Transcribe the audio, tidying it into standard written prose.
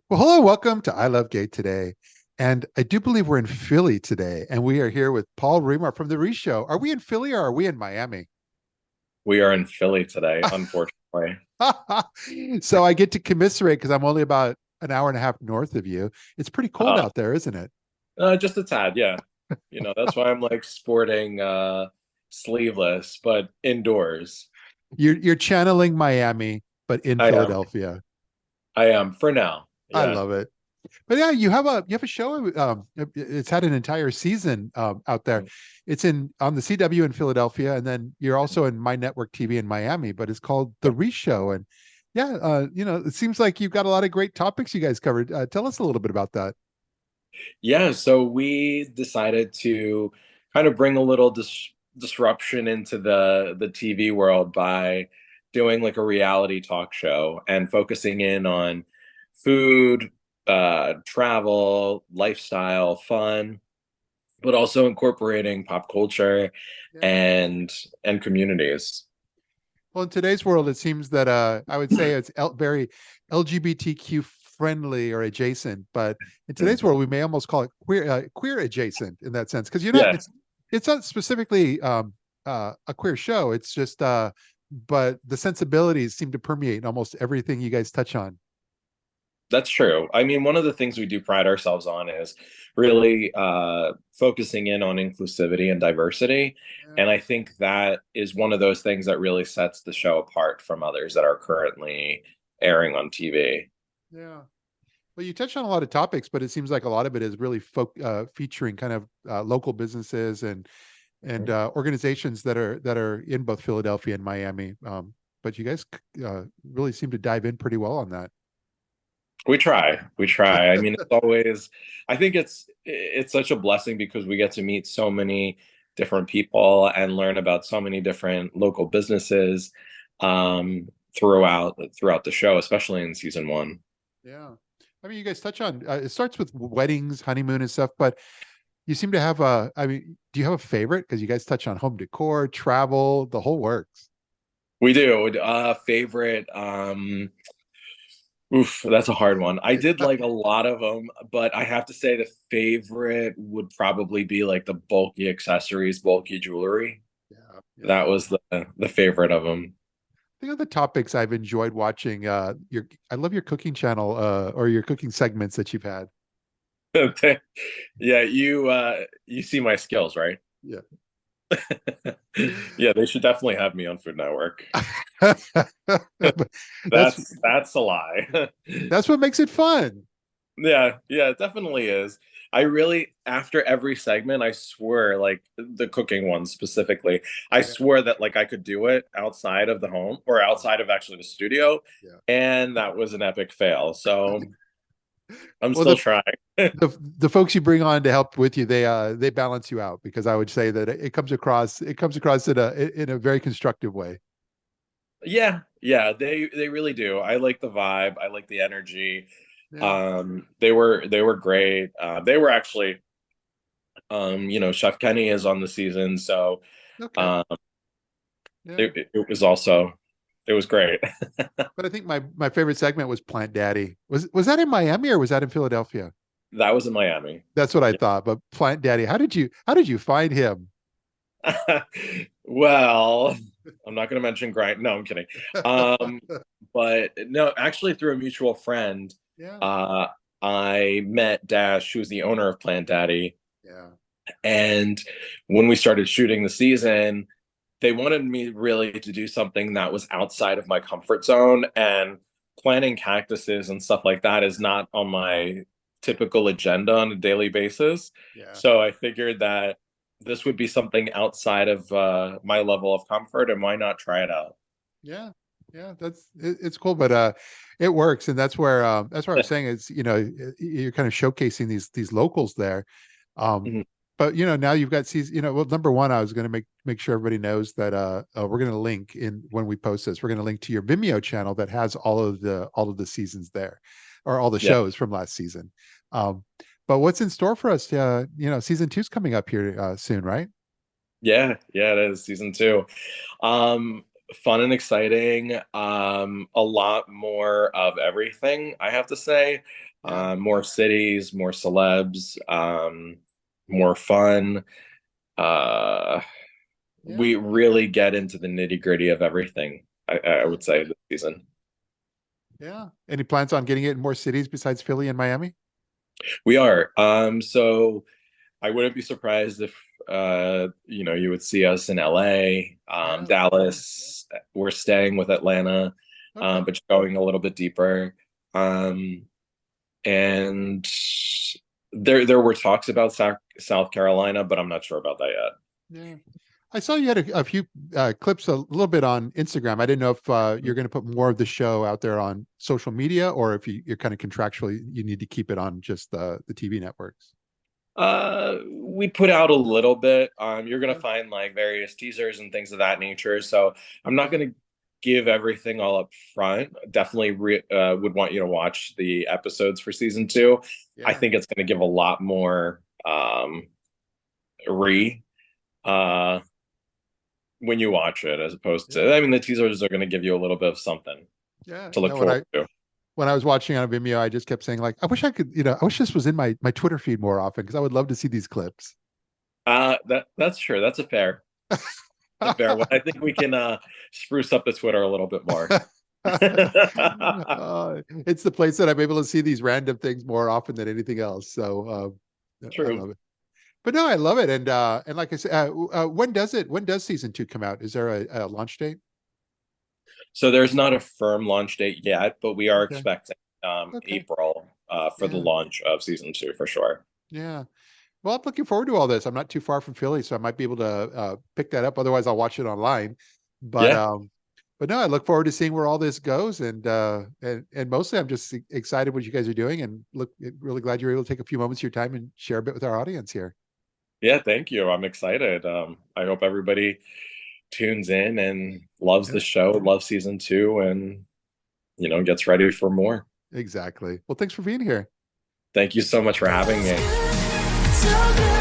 Well, hello, welcome to I Love Gay today. And I do believe we're in Philly today, and we are here with Paul Rimar from the Show. Are we in Philly or are we in Miami? We are in Philly today, unfortunately. So I get to commiserate because I'm only about an hour and a half north of you. It's pretty cold Uh, out there, isn't it? just a tad, yeah. That's why I'm like sporting sleeveless, but indoors. You're channeling Miami, but in I am. Philadelphia. I am for now. I Yeah. love it. But yeah, you have a show. It's had an entire season out there. It's in on the CW in Philadelphia, and then you're also in My Network TV in Miami. But it's called The Show, and yeah, it seems like you've got a lot of great topics you guys covered. Tell us a little bit about that. Yeah, so we decided to kind of bring a little disruption into the TV world by doing like a reality talk show and focusing in on food, travel, lifestyle, fun, but also incorporating pop culture Yeah. and communities. Well, in today's world, it seems that I would say it's very LGBTQ friendly or adjacent, but in today's world, we may almost call it queer adjacent in that sense because you're not Yeah, it's not specifically a queer show. It's just but the sensibilities seem to permeate in almost everything you guys touch on. that's true. I mean, one of the things we do pride ourselves on is really focusing in on inclusivity and diversity. Yeah, And I think that is one of those things that really sets the show apart from others that are currently airing on TV. yeah. Well, you touched on a lot of topics, but it seems like a lot of it is really featuring kind of local businesses and organizations that are in both Philadelphia and Miami. But you guys really seem to dive in pretty well on that. We try. We try. I mean, it's always, I think it's such a blessing because we get to meet so many different people and learn about so many different local businesses throughout the show, especially in season one. Yeah. I mean, you guys touch on it starts with weddings, honeymoon, and stuff, but you seem to have a. I mean, do you have a favorite? Because you guys touch on home decor, travel, the whole works. We do. Favorite. Oof, that's a hard one. I did like a lot of them, but I have to say the favorite would probably be like the bulky accessories, bulky jewelry. Yeah, yeah. That was the favorite of them. The other topics I've enjoyed watching, I love your cooking channel, or your cooking segments that you've had. Yeah, you see my skills, right? Yeah. Yeah, they should definitely have me on Food Network. That's That's a lie. that's what makes it fun. Yeah, yeah, it definitely is. I really, after every segment, I swear, like the cooking one specifically, I Yeah, swore that like I could do it outside of the home or outside of actually the studio, yeah. and that was an epic fail. So I'm Well, still trying. the folks you bring on to help with you, they balance you out because I would say that it comes across in a very constructive way. Yeah, yeah, they really do. I like the vibe. I like the energy. Yeah. They were great. They were actually, Chef Kenny is on the season, so Okay. um, Yeah. it was great. But I think my favorite segment was Plant Daddy. Was that in Miami or was that in Philadelphia? That was in Miami. That's what I thought. But Plant Daddy, how did you find him? Well, I'm not going to mention grind. No, I'm kidding. Um, but no, actually, through a mutual friend, Yeah. uh, I met Dash, who's the owner of Plant Daddy. Yeah. And when we started shooting the season, they wanted me really to do something that was outside of my comfort zone. And planting cactuses and stuff like that is not on my typical agenda on a daily basis. Yeah. So I figured that this would be something outside of my level of comfort, and why not try it out? Yeah. Yeah. It's cool, but it works. And that's where I was saying is, you're kind of showcasing these locals there. Um, Mhm. but now you've got season, well, number one, I was going to make sure everybody knows that we're going to link in when we post this, we're going to link to your Vimeo channel that has all of the seasons there, or all the Yeah, shows from last season. Um, but what's in store for us? Season two's coming up here soon, right? yeah, yeah. It is season two. fun and exciting. A lot more of everything, I have to say. Yeah. More cities, more celebs, more fun. Uh, Yeah. we really get into the nitty-gritty of everything, I Yeah. would say, this season. Yeah. Any plans on getting it in more cities besides Philly and Miami? We are. So I wouldn't be surprised if you would see us in LA, Yeah. Dallas. We're staying with Atlanta, Okay. but going a little bit deeper. Um, and there were talks about South Carolina, but I'm not sure about that yet. Yeah. I saw you had a few clips a little bit on Instagram. I didn't know if you're going to put more of the show out there on social media or if you're kind of contractually you need to keep it on just the TV networks. We put out a little bit. You're gonna Okay. find like various teasers and things of that nature. So I'm not Yeah. gonna give everything all up front. Definitely would want you to watch the episodes for season two. I Yeah. think it's gonna give a lot more re uh when you watch it as opposed Yeah. to, I mean, the teasers are gonna give you a little bit of something Yeah. to look No, forward to. when I was watching on Vimeo, I just kept saying like, I wish I could, I wish this was in my Twitter feed more often because I would love to see these clips. That's true. That's a fair one. I think we can spruce up the Twitter a little bit more. It's the place that I'm able to see these random things more often than anything else. So I True. love it. But no, I love it. And like I said, when does season two come out? Is there a launch date? So there's not a firm launch date yet, but we are Okay. expecting Okay. April for the Yeah. launch of season two for sure. Yeah. Well, I'm looking forward to all this. I'm not too far from Philly, so I might be able to pick that up. Otherwise, I'll watch it online. But Yeah, um, but no, I look forward to seeing where all this goes, and mostly I'm just excited what you guys are doing, and look really glad you're able to take a few moments of your time and share a bit with our audience here. yeah, thank you. I'm excited. I hope everybody tunes in and loves Yeah, the show, loves season two, and gets ready for more. exactly. Well, thanks for being here. Thank you so much for having me. So good.